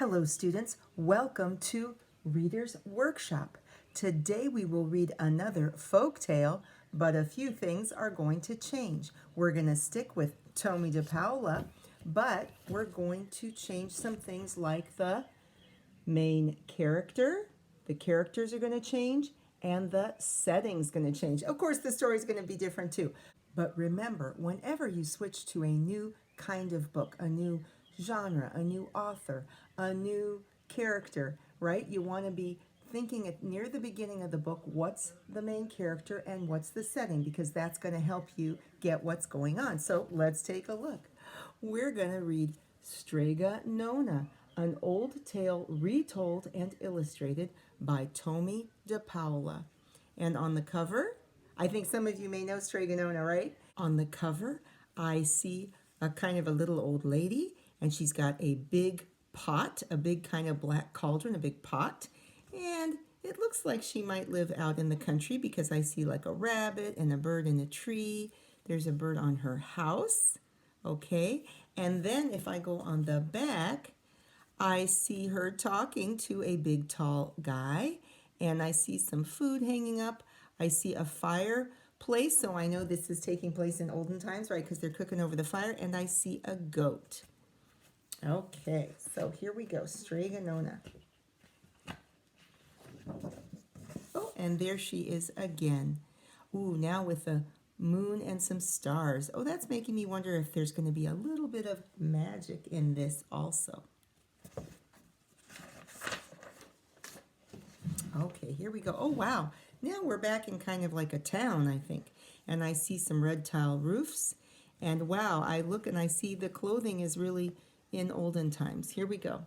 Hello students, welcome to Reader's Workshop. Today we will read another folk tale, but a few things are going to change. We're going to stick with Tomie DePaola, but we're going to change some things like the main character. The characters are going to change and the setting's going to change. Of course, the story is going to be different too. But remember, whenever you switch to a new kind of book, a new genre, a new author, a new character, right? You want to be thinking at near the beginning of the book, what's the main character and what's the setting, because that's going to help you get what's going on. So let's take a look. We're going to read Strega Nona, an old tale retold and illustrated by Tomie DePaola. And on the cover, I think some of you may know Strega Nona, right? On the cover, I see a kind of a little old lady, and she's got a big pot, a big kind of black cauldron, a big pot, and it looks like she might live out in the country because I see like a rabbit and a bird in a tree. There's a bird on her house, okay? And then if I go on the back, I see her talking to a big tall guy, and I see some food hanging up. I see a fireplace, so I know this is taking place in olden times, right? Because they're cooking over the fire, and I see a goat. Okay, so here we go, Strega Nona. Oh, and there she is again. Ooh, now with the moon and some stars. Oh, that's making me wonder if there's going to be a little bit of magic in this also. Okay, here we go. Oh, wow. Now we're back in kind of like a town, I think. And I see some red tile roofs. And wow, I look and I see the clothing is really in olden times. Here we go.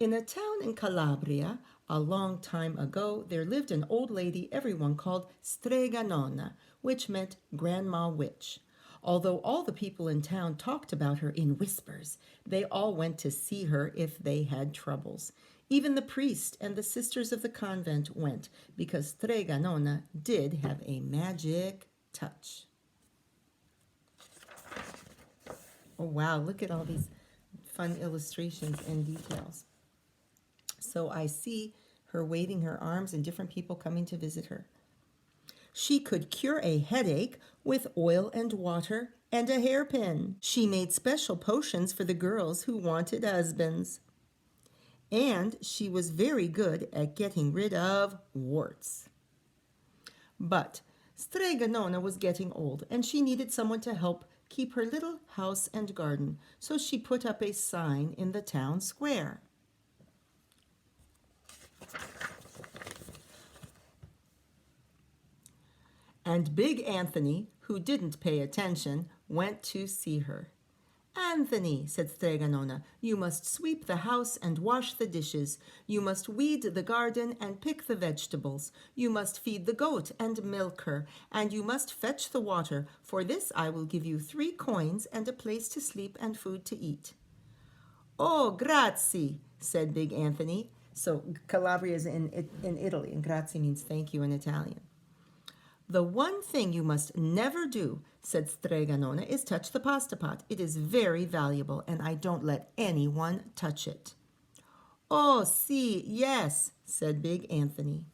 In a town in Calabria, a long time ago, there lived an old lady everyone called Strega Nona, which meant Grandma Witch. Although all the people in town talked about her in whispers, they all went to see her if they had troubles. Even the priest and the sisters of the convent went, because Strega Nona did have a magic touch. Oh wow, look at all these fun illustrations and details. So I see her waving her arms and different people coming to visit her. She could cure a headache with oil and water and a hairpin. She made special potions for the girls who wanted husbands. And she was very good at getting rid of warts. But Strega Nona was getting old, and she needed someone to help keep her little house and garden, so she put up a sign in the town square. And Big Anthony, who didn't pay attention, went to see her. "Anthony," said Strega Nona, "you must sweep the house and wash the dishes. You must weed the garden and pick the vegetables. You must feed the goat and milk her, and you must fetch the water. For this I will give you 3 coins and a place to sleep and food to eat." "Oh, grazie," said Big Anthony. So Calabria is in Italy, and grazie means thank you in Italian. "The one thing you must never do," said Strega Nona, "is touch the pasta pot. It is very valuable, and I don't let anyone touch it." "Oh, si, yes," said Big Anthony.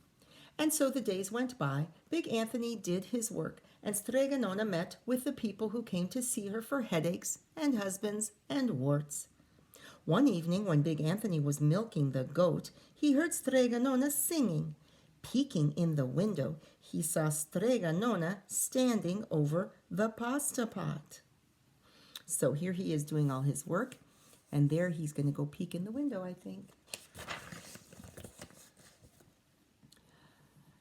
And so the days went by. Big Anthony did his work, and Strega Nona met with the people who came to see her for headaches and husbands and warts. One evening, when Big Anthony was milking the goat, he heard Strega Nona singing. Peeking in the window, he saw Strega Nona standing over the pasta pot. So here he is doing all his work, and there he's going to go peek in the window, I think.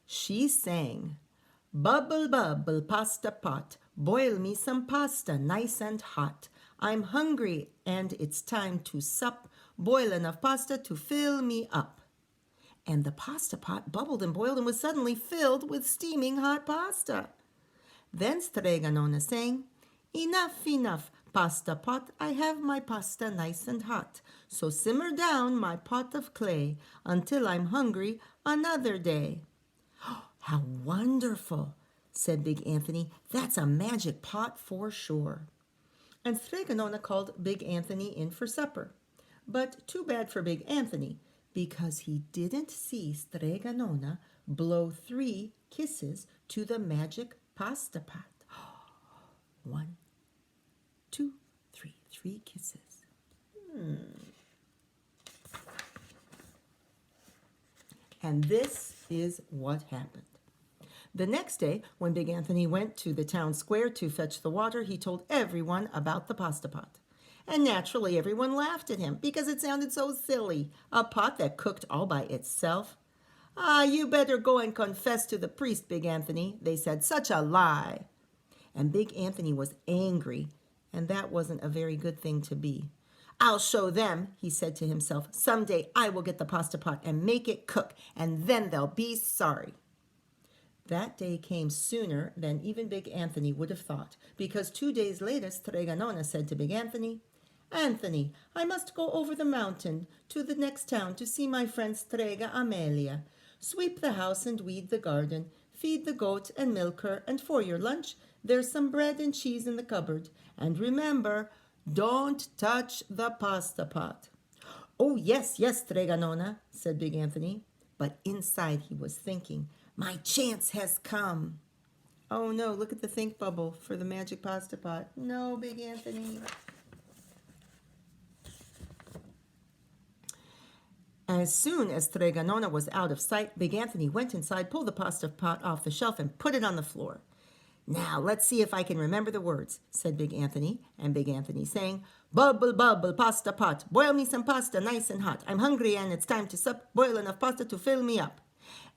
She sang, "Bubble, bubble, pasta pot, boil me some pasta nice and hot. I'm hungry and it's time to sup, boil enough pasta to fill me up." And the pasta pot bubbled and boiled and was suddenly filled with steaming hot pasta. Then Strega Nona sang, "Enough, enough, pasta pot, I have my pasta nice and hot. So simmer down my pot of clay until I'm hungry another day." "Oh, how wonderful," said Big Anthony. "That's a magic pot for sure." And Strega Nona called Big Anthony in for supper. But too bad for Big Anthony, because he didn't see Strega Nona blow 3 kisses to the magic pasta pot. 1, 2, 3, 3 kisses. And this is what happened. The next day, when Big Anthony went to the town square to fetch the water, he told everyone about the pasta pot. And naturally, everyone laughed at him because it sounded so silly. A pot that cooked all by itself. "Ah, you better go and confess to the priest, Big Anthony," they said. "Such a lie." And Big Anthony was angry, and that wasn't a very good thing to be. "I'll show them," he said to himself. "Someday I will get the pasta pot and make it cook, and then they'll be sorry." That day came sooner than even Big Anthony would have thought, because 2 days later Strega Nona said to Big Anthony, "Anthony, I must go over the mountain to the next town to see my friend Strega Amelia. Sweep the house and weed the garden, feed the goat and milk her, and for your lunch there's some bread and cheese in the cupboard. And remember, don't touch the pasta pot." "Oh, yes, yes, Strega Nona," said Big Anthony. But inside he was thinking, "My chance has come." Oh no, look at the think bubble for the magic pasta pot. No, Big Anthony. As soon as Strega Nona was out of sight, Big Anthony went inside, pulled the pasta pot off the shelf, and put it on the floor. "Now, let's see if I can remember the words," said Big Anthony. And Big Anthony sang, "Bubble, bubble, pasta pot, boil me some pasta nice and hot. I'm hungry and it's time to sup, boil enough pasta to fill me up."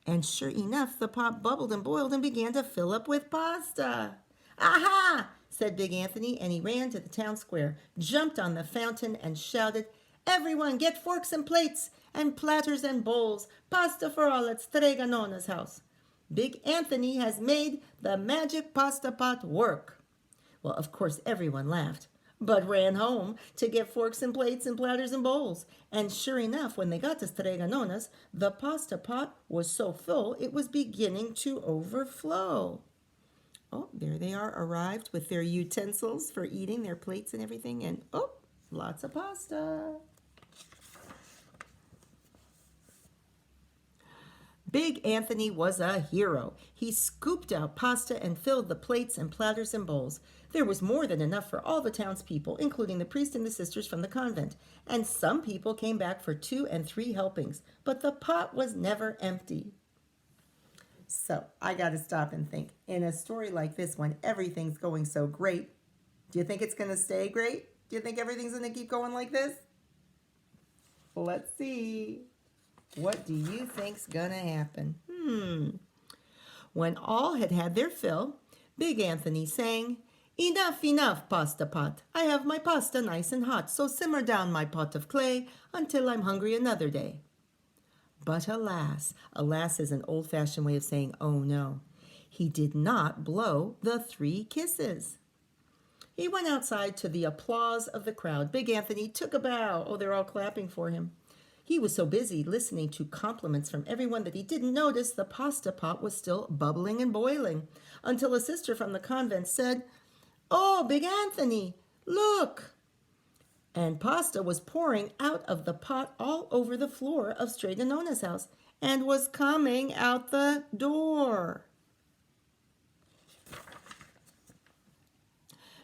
And sure enough, the pot bubbled and boiled and began to fill up with pasta. "Aha!" said Big Anthony, and he ran to the town square, jumped on the fountain, and shouted, "Everyone get forks and plates and platters and bowls. Pasta for all at Strega Nona's house. Big Anthony has made the magic pasta pot work." Well, of course, everyone laughed, but ran home to get forks and plates and platters and bowls. And sure enough, when they got to Strega Nona's, the pasta pot was so full it was beginning to overflow. Oh, there they are, arrived with their utensils for eating, their plates and everything, and oh, lots of pasta. Big Anthony was a hero. He scooped out pasta and filled the plates and platters and bowls. There was more than enough for all the townspeople, including the priest and the sisters from the convent. And some people came back for 2 and 3 helpings, but the pot was never empty. So I got to stop and think. In a story like this, when everything's going so great, do you think it's going to stay great? Do you think everything's going to keep going like this? Let's see. What do you think's gonna happen? When all had had their fill, Big Anthony sang, "Enough, enough, pasta pot. I have my pasta nice and hot, so simmer down my pot of clay until I'm hungry another day." But alas, alas is an old-fashioned way of saying, oh no, he did not blow the 3 kisses. He went outside to the applause of the crowd. Big Anthony took a bow. Oh, they're all clapping for him. He was so busy listening to compliments from everyone that he didn't notice the pasta pot was still bubbling and boiling, until a sister from the convent said, "Oh, Big Anthony, look!" And pasta was pouring out of the pot all over the floor of Strega Nona's house and was coming out the door.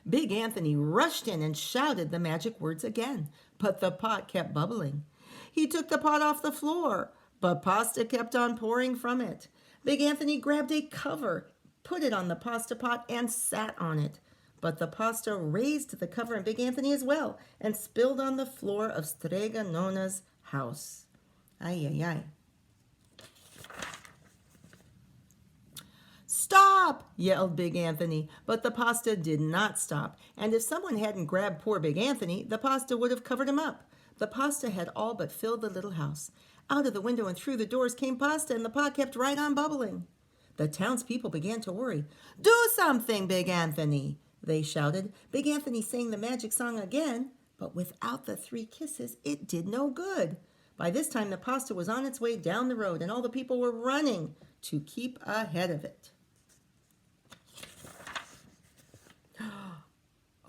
Big Anthony rushed in and shouted the magic words again, but the pot kept bubbling. He took the pot off the floor, but pasta kept on pouring from it. Big Anthony grabbed a cover, put it on the pasta pot, and sat on it. But the pasta raised the cover and Big Anthony as well, and spilled on the floor of Strega Nona's house. Ay, ay, ay. "Stop!" yelled Big Anthony, but the pasta did not stop, and if someone hadn't grabbed poor Big Anthony, the pasta would have covered him up. The pasta had all but filled the little house. Out of the window and through the doors came pasta, and the pot kept right on bubbling. The townspeople began to worry. "Do something, Big Anthony," they shouted. Big Anthony sang the magic song again, but without the 3 kisses, it did no good. By this time, the pasta was on its way down the road, and all the people were running to keep ahead of it.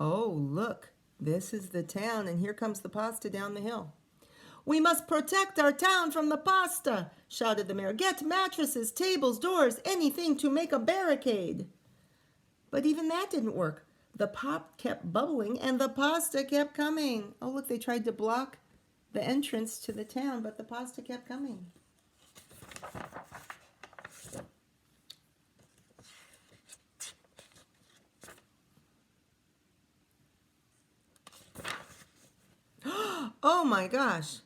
Oh, look. This is the town, and here comes the pasta down the hill. "We must protect our town from the pasta," shouted the mayor. "Get mattresses, tables, doors, anything to make a barricade." But even that didn't work. The pot kept bubbling and the pasta kept coming. Oh, look, they tried to block the entrance to the town, but the pasta kept coming. Oh my gosh.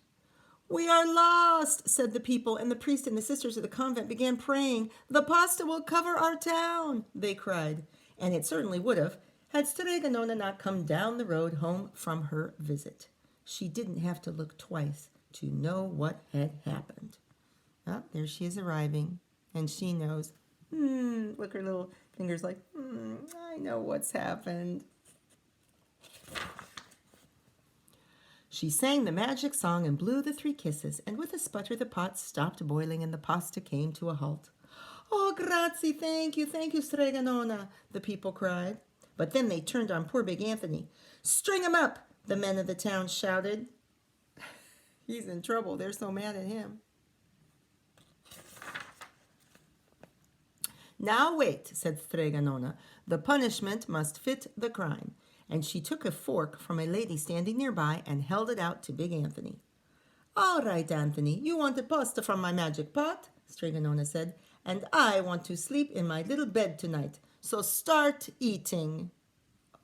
"We are lost," said the people, and the priest and the sisters of the convent began praying. "The pasta will cover our town," they cried. And it certainly would have, had Strega Nona not come down the road home from her visit. She didn't have to look twice to know what had happened. Oh, there she is arriving, and she knows. Look, her little fingers like, I know what's happened. She sang the magic song and blew the 3 kisses, and with a sputter the pot stopped boiling and the pasta came to a halt. "Oh, grazie, thank you, Strega Nona," the people cried. But then they turned on poor Big Anthony. "String him up," the men of the town shouted. He's in trouble. They're so mad at him. "Now wait," said Strega Nona. "The punishment must fit the crime." And she took a fork from a lady standing nearby and held it out to Big Anthony. "All right, Anthony, you wanted pasta from my magic pot," Strega Nona said, "and I want to sleep in my little bed tonight. So start eating."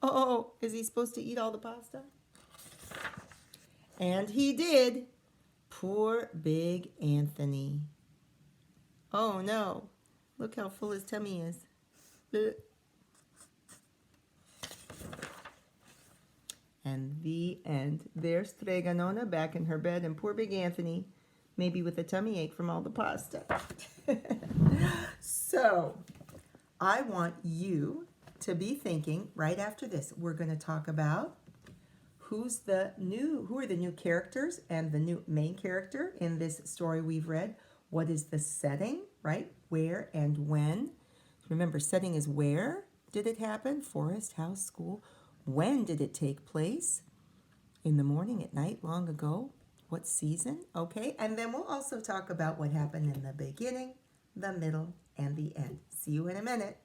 Oh, is he supposed to eat all the pasta? And he did. Poor Big Anthony. Oh no, look how full his tummy is. And the end. There's Strega Nona back in her bed, and poor Big Anthony, maybe with a tummy ache from all the pasta. So, I want you to be thinking right after this. We're going to talk about who are the new characters and the new main character in this story we've read. What is the setting, right? Where and when. Remember, setting is where did it happen? Forest, house, school. When did it take place? In the morning, at night, long ago? What season? Okay, and then we'll also talk about what happened in the beginning, the middle, and the end. See you in a minute.